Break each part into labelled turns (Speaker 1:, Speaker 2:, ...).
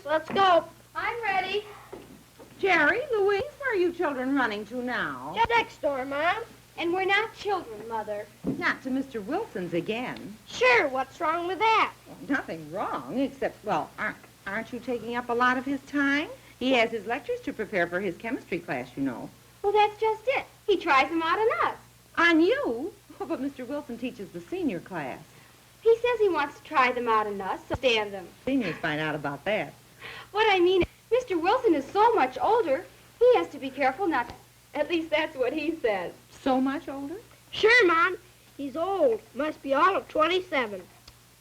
Speaker 1: let's go.
Speaker 2: I'm ready.
Speaker 3: Jerry, Louise, where are you children running to now?
Speaker 1: Just next door, Mom.
Speaker 2: And we're not children, Mother.
Speaker 3: Not to Mr. Wilson's again.
Speaker 1: Sure, what's wrong with that?
Speaker 3: Well, nothing wrong, except, well, aren't you taking up a lot of his time? He has his lectures to prepare for his chemistry class, you know.
Speaker 2: Well, that's just it. He tries them out on us.
Speaker 3: On you? Oh, but Mr. Wilson teaches the senior class.
Speaker 2: He says he wants to try them out on us, so stand them.
Speaker 3: Seniors find out about that.
Speaker 2: What I mean is, Mr. Wilson is so much older, he has to be careful not to. At least that's what he says.
Speaker 3: So much older?
Speaker 1: Sure, Mom. He's old. Must be all of 27.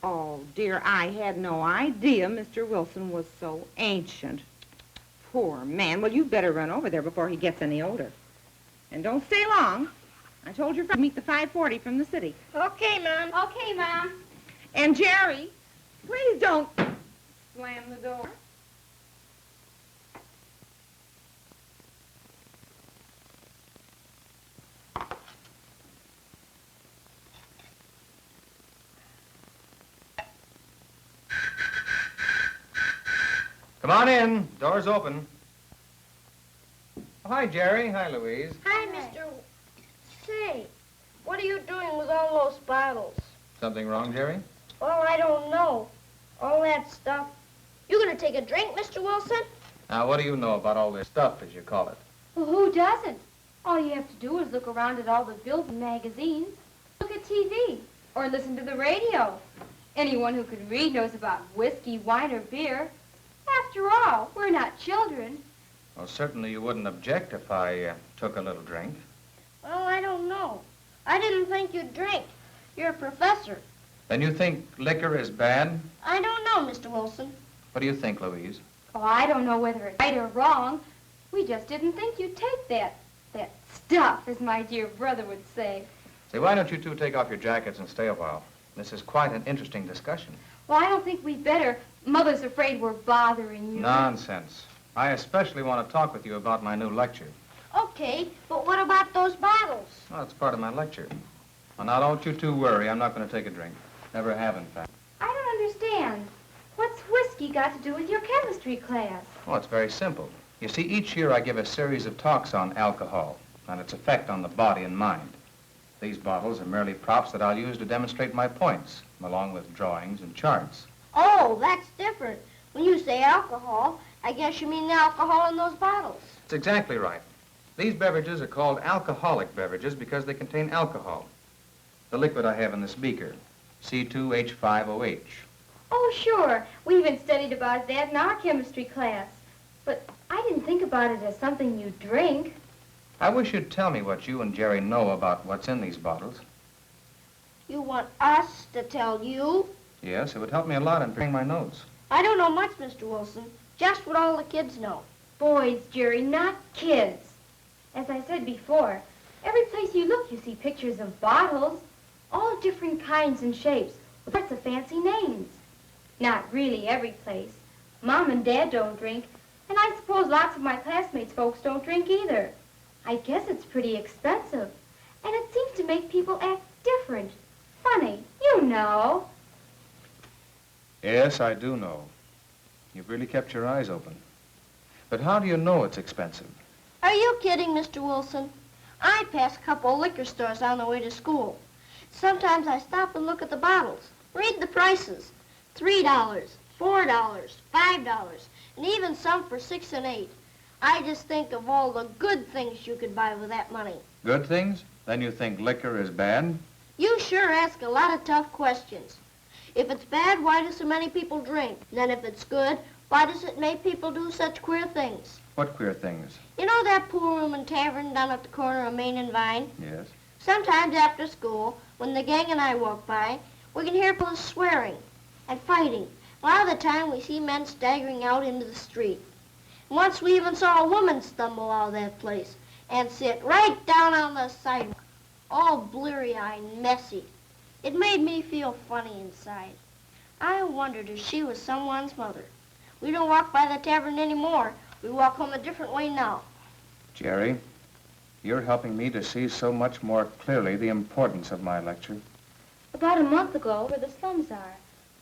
Speaker 3: Oh, dear, I had no idea Mr. Wilson was so ancient. Poor man. Well, you'd better run over there before he gets any older. And don't stay long. I told your friend to meet the 5:40 from the city.
Speaker 1: Okay, Mom.
Speaker 2: Okay, Mom.
Speaker 3: And Jerry, please don't slam the door.
Speaker 4: Come on in. Door's open. Oh, hi, Jerry. Hi, Louise.
Speaker 1: Hi, Mr. Say, what are you doing with all those bottles?
Speaker 4: Something wrong, Jerry?
Speaker 1: Well, I don't know. All that stuff. You gonna take a drink, Mr. Wilson?
Speaker 4: Now, what do you know about all this stuff, as you call it?
Speaker 2: Well, who doesn't? All you have to do is look around at all the bills and magazines, look at TV, or listen to the radio. Anyone who can read knows about whiskey, wine, or beer. After all, we're not children.
Speaker 4: Well, certainly you wouldn't object if I took a little drink.
Speaker 1: Well, I don't know. I didn't think you'd drink. You're a professor.
Speaker 4: Then you think liquor is bad?
Speaker 1: I don't know, Mr. Wilson.
Speaker 4: What do you think, Louise?
Speaker 2: Oh, I don't know whether it's right or wrong. We just didn't think you'd take that stuff, as my dear brother would say.
Speaker 4: Say, why don't you two take off your jackets and stay a while? This is quite an interesting discussion.
Speaker 2: Well, I don't think we'd better. Mother's afraid we're bothering you.
Speaker 4: Nonsense. I especially want to talk with you about my new lecture.
Speaker 1: Okay, but what about those bottles?
Speaker 4: Well, it's part of my lecture. Well, now, don't you two worry. I'm not going to take a drink. Never have, in fact.
Speaker 2: I don't understand. What's whiskey got to do with your chemistry class?
Speaker 4: Well, it's very simple. You see, each year I give a series of talks on alcohol and its effect on the body and mind. These bottles are merely props that I'll use to demonstrate my points, along with drawings and charts.
Speaker 1: Oh, that's different. When you say alcohol, I guess you mean the alcohol in those bottles.
Speaker 4: That's exactly right. These beverages are called alcoholic beverages because they contain alcohol. The liquid I have in this beaker, C2H5OH.
Speaker 2: Oh, sure. We even studied about that in our chemistry class. But I didn't think about it as something you drink.
Speaker 4: I wish you'd tell me what you and Jerry know about what's in these bottles.
Speaker 1: You want us to tell you?
Speaker 4: Yes, it would help me a lot in preparing my notes.
Speaker 1: I don't know much, Mr. Wilson. Just what all the kids know.
Speaker 2: Boys, Jerry, not kids. As I said before, every place you look, you see pictures of bottles, all different kinds and shapes, with lots of fancy names. Not really every place. Mom and Dad don't drink, and I suppose lots of my classmates' folks don't drink either. I guess it's pretty expensive, and it seems to make people act different. Funny, you know.
Speaker 4: Yes, I do know. You've really kept your eyes open. But how do you know it's expensive?
Speaker 1: Are you kidding, Mr. Wilson? I pass a couple of liquor stores on the way to school. Sometimes I stop and look at the bottles, read the prices. $3, $4, $5, and even some for $6 and $8. I just think of all the good things you could buy with that money.
Speaker 4: Good things? Then you think liquor is bad?
Speaker 1: You sure ask a lot of tough questions. If it's bad, why do so many people drink? Then if it's good, why does it make people do such queer things?
Speaker 4: What queer things?
Speaker 1: You know that pool room and tavern down at the corner of Main and Vine?
Speaker 4: Yes.
Speaker 1: Sometimes after school, when the gang and I walk by, we can hear people swearing and fighting. A lot of the time we see men staggering out into the street. Once we even saw a woman stumble out of that place and sit right down on the sidewalk, all bleary-eyed and messy. It made me feel funny inside. I wondered if she was someone's mother. We don't walk by the tavern anymore. We walk home a different way now.
Speaker 4: Jerry, you're helping me to see so much more clearly the importance of my lecture.
Speaker 2: About a month ago, where the slums are,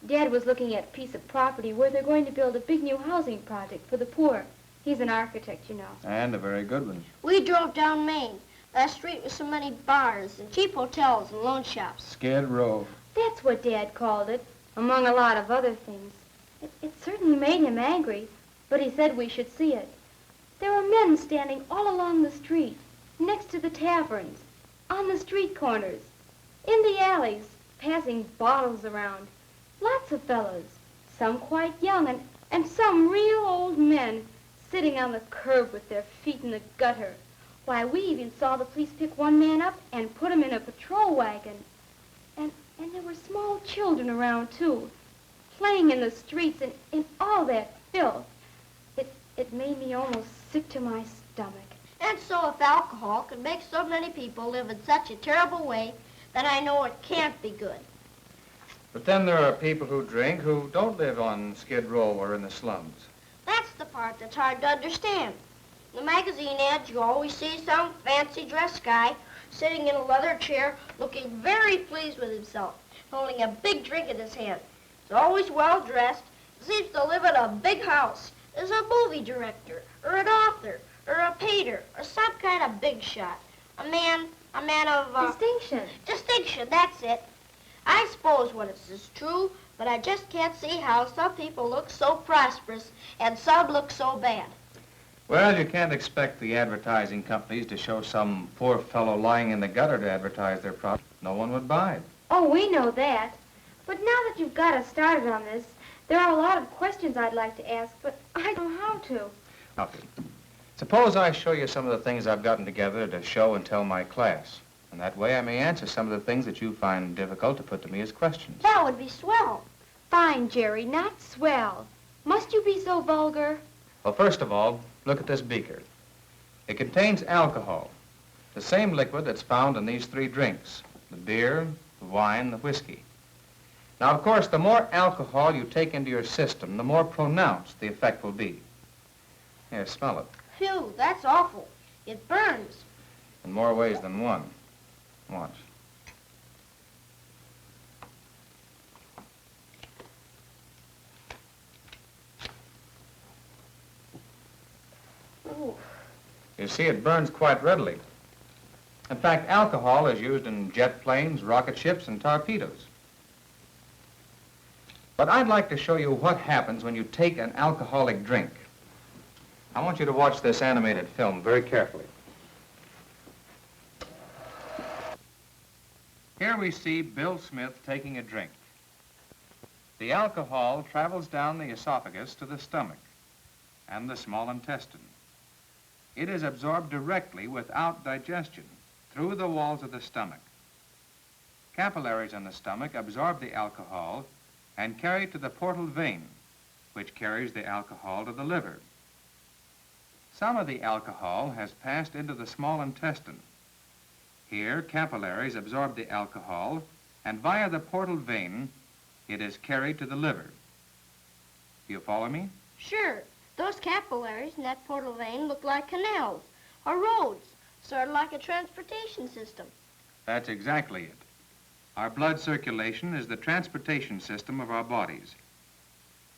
Speaker 2: Dad was looking at a piece of property where they're going to build a big new housing project for the poor. He's an architect, you know.
Speaker 5: And a very good one.
Speaker 1: We drove down Main. That street with so many bars and cheap hotels and loan shops.
Speaker 5: Skid Row.
Speaker 2: That's what Dad called it, among a lot of other things. It certainly made him angry, but he said we should see it. There were men standing all along the street, next to the taverns, on the street corners, in the alleys, passing bottles around. Lots of fellows, some quite young, and some real old men sitting on the curb with their feet in the gutter. Why, we even saw the police pick one man up and put him in a patrol wagon. And there were small children around, too, playing in the streets in all that filth. It made me almost sick to my stomach.
Speaker 1: And so if alcohol can make so many people live in such a terrible way, then I know it can't be good.
Speaker 4: But then there are people who drink who don't live on Skid Row or in the slums.
Speaker 1: That's the part that's hard to understand. In the magazine ads, you always see some fancy dressed guy sitting in a leather chair looking very pleased with himself, holding a big drink in his hand. He's always well dressed, seems to live in a big house, is a movie director, or an author, or a painter, or some kind of big shot. A man of...
Speaker 2: Distinction.
Speaker 1: Distinction, that's it. I suppose what it is true, but I just can't see how some people look so prosperous and some look so bad.
Speaker 4: Well, you can't expect the advertising companies to show some poor fellow lying in the gutter to advertise their product. No one would buy it.
Speaker 2: Oh, we know that. But now that you've got us started on this, there are a lot of questions I'd like to ask, but I don't know how to.
Speaker 4: Okay. Suppose I show you some of the things I've gotten together to show and tell my class. And that way I may answer some of the things that you find difficult to put to me as questions.
Speaker 1: That would be swell.
Speaker 2: Fine, Jerry, not swell. Must you be so vulgar?
Speaker 4: Well, first of all, look at this beaker. It contains alcohol, the same liquid that's found in these three drinks, the beer, the wine, the whiskey. Now, of course, the more alcohol you take into your system, the more pronounced the effect will be. Here, smell it.
Speaker 1: Phew, that's awful. It burns.
Speaker 4: In more ways than one. Watch.
Speaker 1: Ooh.
Speaker 4: You see, it burns quite readily. In fact, alcohol is used in jet planes, rocket ships, and torpedoes. But I'd like to show you what happens when you take an alcoholic drink. I want you to watch this animated film very carefully. Here we see Bill Smith taking a drink. The alcohol travels down the esophagus to the stomach and the small intestine. It is absorbed directly without digestion through the walls of the stomach. Capillaries in the stomach absorb the alcohol and carry it to the portal vein, which carries the alcohol to the liver. Some of the alcohol has passed into the small intestine. Here, capillaries absorb the alcohol, and via the portal vein, it is carried to the liver. Do you follow me?
Speaker 1: Sure. Those capillaries in that portal vein look like canals or roads, sort of like a transportation system.
Speaker 4: That's exactly it. Our blood circulation is the transportation system of our bodies.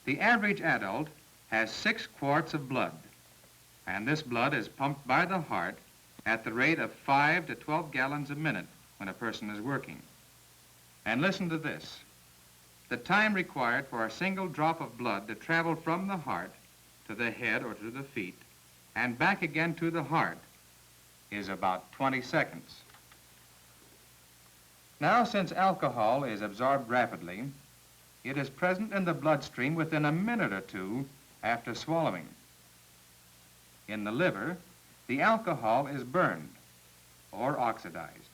Speaker 4: The average adult has 6 quarts of blood, and this blood is pumped by the heart at the rate of 5 to 12 gallons a minute when a person is working. And listen to this. The time required for a single drop of blood to travel from the heart to the head or to the feet and back again to the heart is about 20 seconds. Now, since alcohol is absorbed rapidly, it is present in the bloodstream within a minute or two after swallowing. In the liver, the alcohol is burned or oxidized.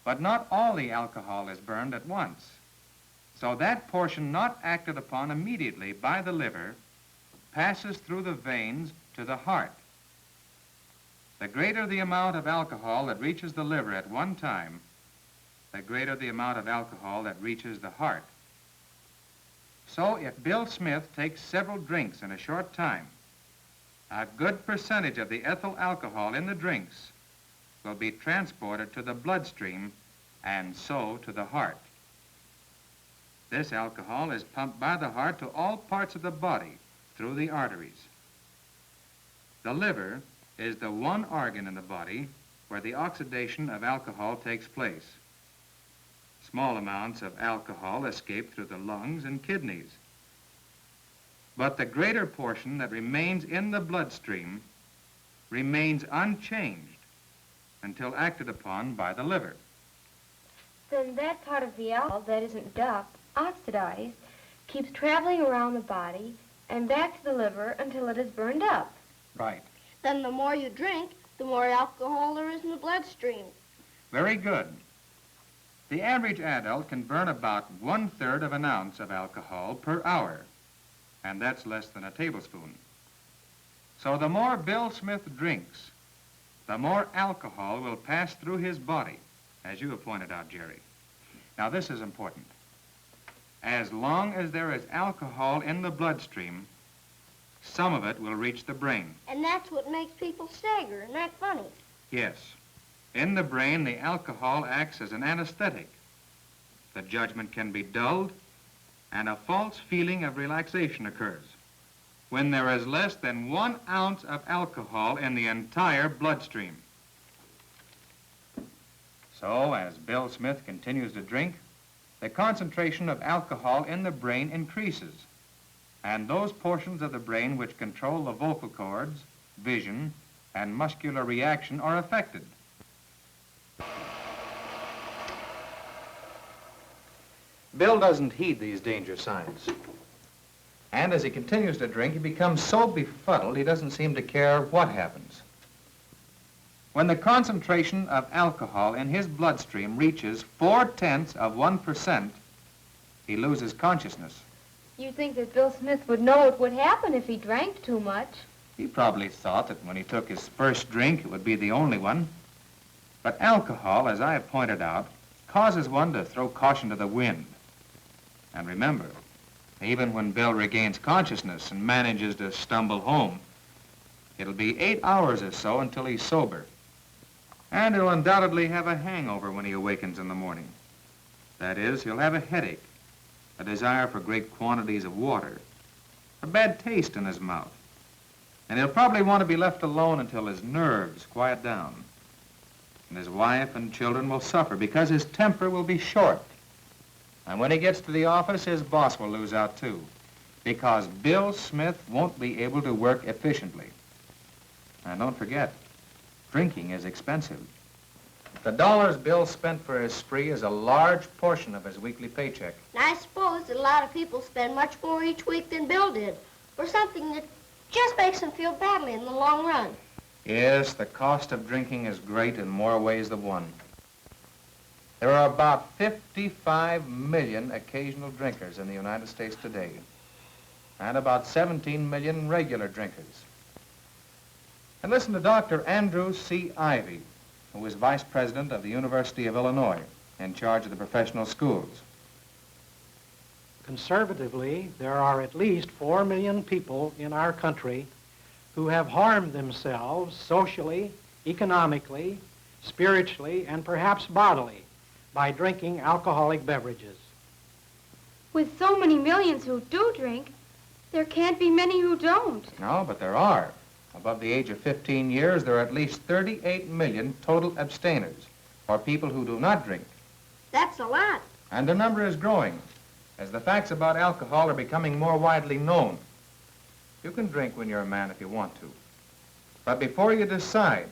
Speaker 4: But not all the alcohol is burned at once. So that portion not acted upon immediately by the liver passes through the veins to the heart. The greater the amount of alcohol that reaches the liver at one time, the greater the amount of alcohol that reaches the heart. So if Bill Smith takes several drinks in a short time, a good percentage of the ethyl alcohol in the drinks will be transported to the bloodstream and so to the heart. This alcohol is pumped by the heart to all parts of the body through the arteries. The liver is the one organ in the body where the oxidation of alcohol takes place. Small amounts of alcohol escape through the lungs and kidneys. But the greater portion that remains in the bloodstream remains unchanged until acted upon by the liver.
Speaker 2: Then that part of the alcohol that isn't dumped, oxidized, keeps traveling around the body and back to the liver until it is burned up.
Speaker 4: Right.
Speaker 1: Then the more you drink, the more alcohol there is in the bloodstream.
Speaker 4: Very good. The average adult can burn about 1/3 of an ounce of alcohol per hour, and that's less than a tablespoon. So the more Bill Smith drinks, the more alcohol will pass through his body, as you have pointed out, Jerry. Now, this is important. As long as there is alcohol in the bloodstream, some of it will reach the brain.
Speaker 1: And that's what makes people stagger and act funny.
Speaker 4: Yes. In the brain, the alcohol acts as an anesthetic. The judgment can be dulled, and a false feeling of relaxation occurs when there is less than 1 ounce of alcohol in the entire bloodstream. So, as Bill Smith continues to drink, the concentration of alcohol in the brain increases, and those portions of the brain which control the vocal cords, vision, and muscular reaction are affected. Bill doesn't heed these danger signs. And as he continues to drink, he becomes so befuddled he doesn't seem to care what happens. When the concentration of alcohol in his bloodstream reaches 0.4%, he loses consciousness.
Speaker 2: You'd think that Bill Smith would know what would happen if he drank too much.
Speaker 4: He probably thought that when he took his first drink, it would be the only one. But alcohol, as I have pointed out, causes one to throw caution to the wind. And remember, even when Bill regains consciousness and manages to stumble home, it'll be 8 hours or so until he's sober. And he'll undoubtedly have a hangover when he awakens in the morning. That is, he'll have a headache, a desire for great quantities of water, a bad taste in his mouth. And he'll probably want to be left alone until his nerves quiet down. And his wife and children will suffer because his temper will be short. And when he gets to the office, his boss will lose out too, because Bill Smith won't be able to work efficiently. And don't forget, drinking is expensive. The dollars Bill spent for his spree is a large portion of his weekly paycheck.
Speaker 1: And I suppose that a lot of people spend much more each week than Bill did, for something that just makes them feel badly in the long run.
Speaker 4: Yes, the cost of drinking is great in more ways than one. There are about 55 million occasional drinkers in the United States today, and about 17 million regular drinkers. And listen to Dr. Andrew C. Ivy, who is vice president of the University of Illinois, in charge of the professional schools.
Speaker 6: Conservatively, there are at least 4 million people in our country who have harmed themselves socially, economically, spiritually, and perhaps bodily by drinking alcoholic beverages.
Speaker 2: With so many millions who do drink, there can't be many who don't.
Speaker 4: No, but there are. Above the age of 15 years, there are at least 38 million total abstainers, or people who do not drink.
Speaker 1: That's a lot.
Speaker 4: And the number is growing, as the facts about alcohol are becoming more widely known. You can drink when you're a man if you want to. But before you decide,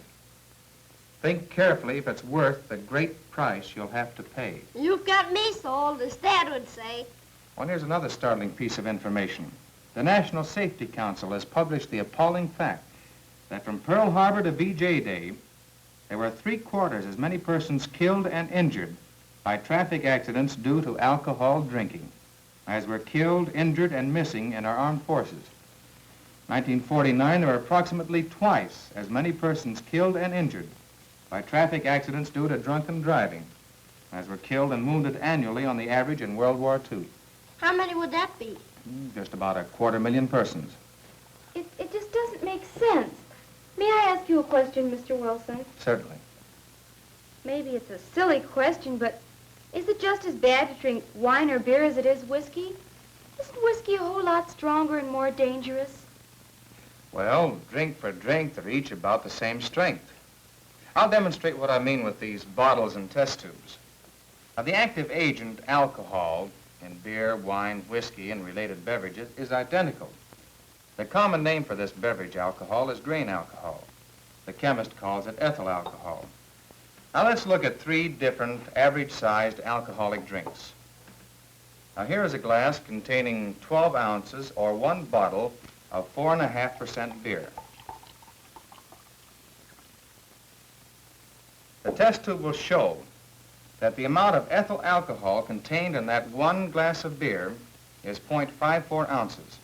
Speaker 4: think carefully if it's worth the great price you'll have to pay.
Speaker 1: You've got me sold, as Dad would say.
Speaker 4: Well, here's another startling piece of information. The National Safety Council has published the appalling fact that from Pearl Harbor to VJ Day, there were 3/4 as many persons killed and injured by traffic accidents due to alcohol drinking as were killed, injured, and missing in our armed forces. 1949, there were approximately twice as many persons killed and injured by traffic accidents due to drunken driving as were killed and wounded annually on the average in World War II.
Speaker 1: How many would that be?
Speaker 4: Just about 250,000 persons.
Speaker 2: It just doesn't make sense. May I ask you a question, Mr. Wilson?
Speaker 4: Certainly.
Speaker 2: Maybe it's a silly question, but Is it just as bad to drink wine or beer as it is whiskey? Isn't whiskey a whole lot stronger and more dangerous?
Speaker 4: Well, drink for drink, they're each about the same strength. I'll demonstrate what I mean with these bottles and test tubes. Now, the active agent, alcohol, in beer, wine, whiskey, and related beverages is identical. The common name for this beverage alcohol is grain alcohol. The chemist calls it ethyl alcohol. Now, let's look at 3 different average-sized alcoholic drinks. Now, here is a glass containing 12 ounces or 1 bottle of 4.5% beer. The test tube will show that the amount of ethyl alcohol contained in that 1 glass of beer is 0.54 ounces.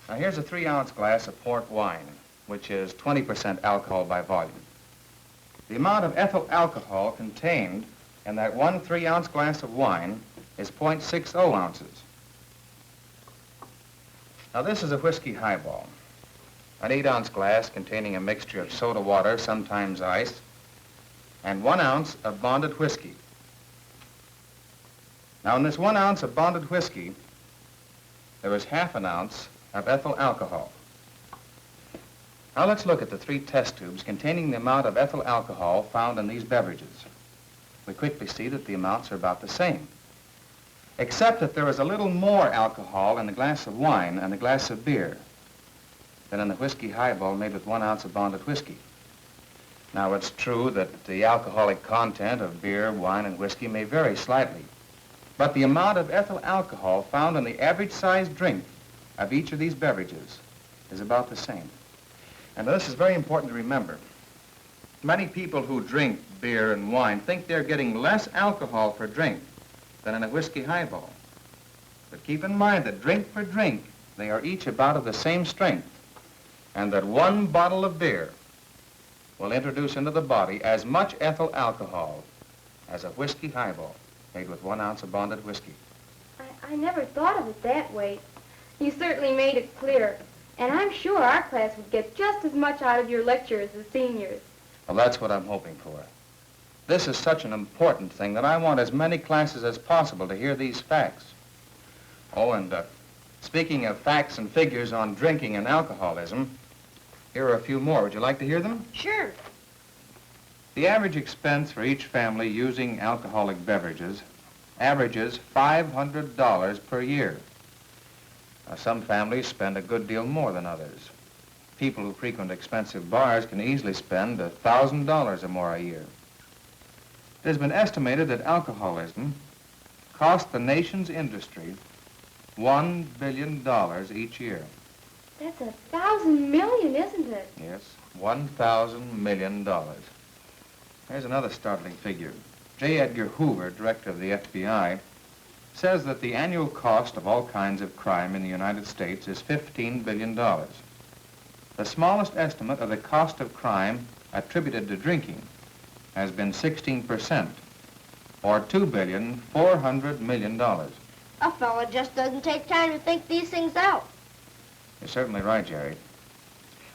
Speaker 4: Now, here's a 3-ounce glass of port wine, which is 20% alcohol by volume. The amount of ethyl alcohol contained in that 1 3-ounce glass of wine is 0.60 ounces. Now, this is a whiskey highball, an 8-ounce glass containing a mixture of soda water, sometimes ice, and 1 ounce of bonded whiskey. Now, in this 1 ounce of bonded whiskey, there is 1/2 ounce of ethyl alcohol. Now, let's look at the 3 test tubes containing the amount of ethyl alcohol found in these beverages. We quickly see that the amounts are about the same, except that there is a little more alcohol in the glass of wine and the glass of beer than in the whiskey highball made with 1 ounce of bonded whiskey. Now, it's true that the alcoholic content of beer, wine, and whiskey may vary slightly, but the amount of ethyl alcohol found in the average-sized drink of each of these beverages is about the same. And this is very important to remember. Many people who drink beer and wine think they're getting less alcohol per drink than in a whiskey highball. But keep in mind that drink for drink, they are each about of the same strength, and that 1 bottle of beer will introduce into the body as much ethyl alcohol as a whiskey highball made with 1 ounce of bonded whiskey.
Speaker 2: I never thought of it that way. You certainly made it clear. And I'm sure our class would get just as much out of your lecture as the seniors.
Speaker 4: Well, that's what I'm hoping for. This is such an important thing that I want as many classes as possible to hear these facts. Oh, and speaking of facts and figures on drinking and alcoholism, here are a few more. Would you like to hear them?
Speaker 1: Sure.
Speaker 4: The average expense for each family using alcoholic beverages averages $500 per year. Now, some families spend a good deal more than others. People who frequent expensive bars can easily spend $1,000 or more a year. It has been estimated that alcoholism costs the nation's industry $1 billion each year.
Speaker 2: That's 1,000 million, isn't it?
Speaker 4: Yes, $1,000 million. Here's another startling figure. J. Edgar Hoover, director of the FBI, says that the annual cost of all kinds of crime in the United States is $15 billion. The smallest estimate of the cost of crime attributed to drinking has been 16%, or $2.4 billion.
Speaker 1: A fella just doesn't take time to think these things out.
Speaker 4: You're certainly right, Jerry.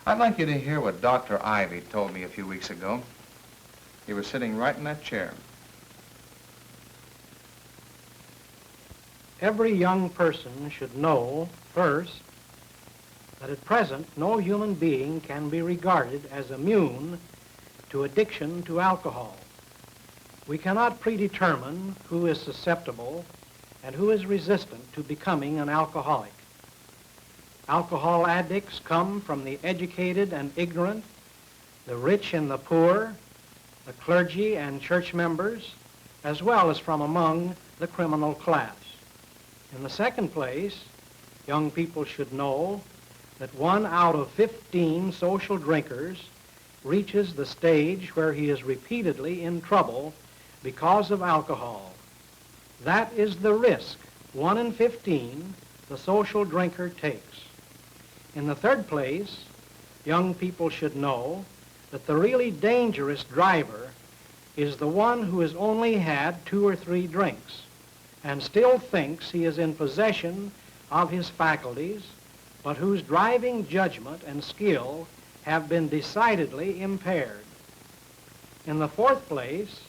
Speaker 4: I'd like you to hear what Dr. Ivy told me a few weeks ago. He was sitting right in that chair.
Speaker 6: Every young person should know, first, that at present no human being can be regarded as immune to addiction to alcohol. We cannot predetermine who is susceptible and who is resistant to becoming an alcoholic. Alcohol addicts come from the educated and ignorant, the rich and the poor, the clergy and church members, as well as from among the criminal class. In the second place, young people should know that 1 out of 15 social drinkers reaches the stage where he is repeatedly in trouble because of alcohol. That is the risk, 1 in 15, the social drinker takes. In the third place, young people should know that the really dangerous driver is the one who has only had 2 or 3 drinks and still thinks he is in possession of his faculties, but whose driving judgment and skill have been decidedly impaired. In the fourth place,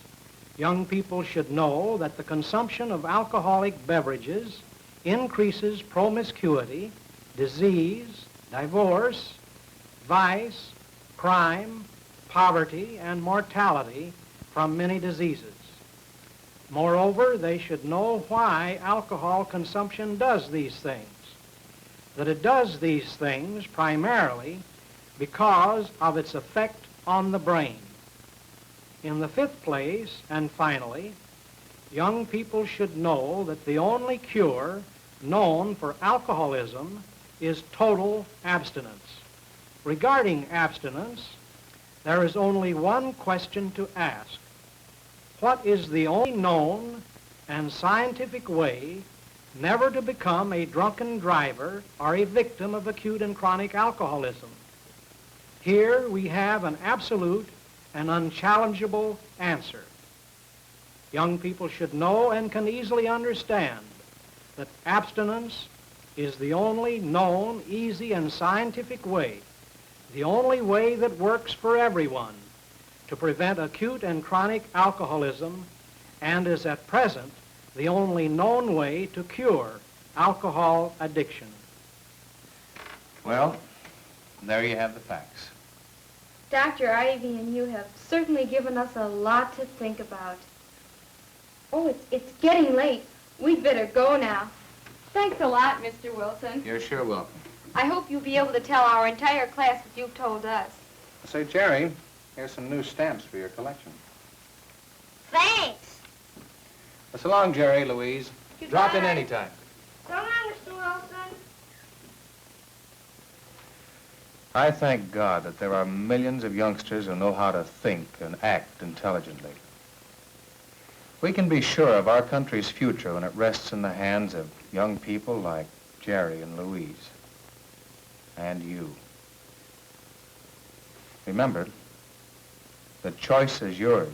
Speaker 6: Young people should know that the consumption of alcoholic beverages increases promiscuity, disease, divorce, vice, crime, poverty, and mortality from many diseases. Moreover, they should know why alcohol consumption does these things. That it does these things primarily because of its effect on the brain. In the fifth place, and finally, young people should know that the only cure known for alcoholism is total abstinence. Regarding abstinence, there is only one question to ask. What is the only known and scientific way never to become a drunken driver or a victim of acute and chronic alcoholism? Here we have an absolute and unchallengeable answer. Young people should know and can easily understand that abstinence is the only known, easy, and scientific way, the only way that works for everyone to prevent acute and chronic alcoholism, and is at present the only known way to cure alcohol addiction.
Speaker 4: Well, there you have the facts.
Speaker 2: Dr. Ivy and you have certainly given us a lot to think about. Oh, it's getting late. We'd better go now. Thanks a lot, Mr. Wilson.
Speaker 4: You're sure welcome.
Speaker 2: I hope you'll be able to tell our entire class what you've told us.
Speaker 5: Say, Jerry, here's some new stamps for your collection.
Speaker 1: Thanks.
Speaker 5: So long, Jerry, Louise.
Speaker 4: Drop in
Speaker 1: Goodbye.
Speaker 4: anytime.
Speaker 1: So long, Mr. Wilson.
Speaker 4: I thank God that there are millions of youngsters who know how to think and act intelligently. We can be sure of our country's future when it rests in the hands of young people like Jerry and Louise. And you. Remember, the choice is yours.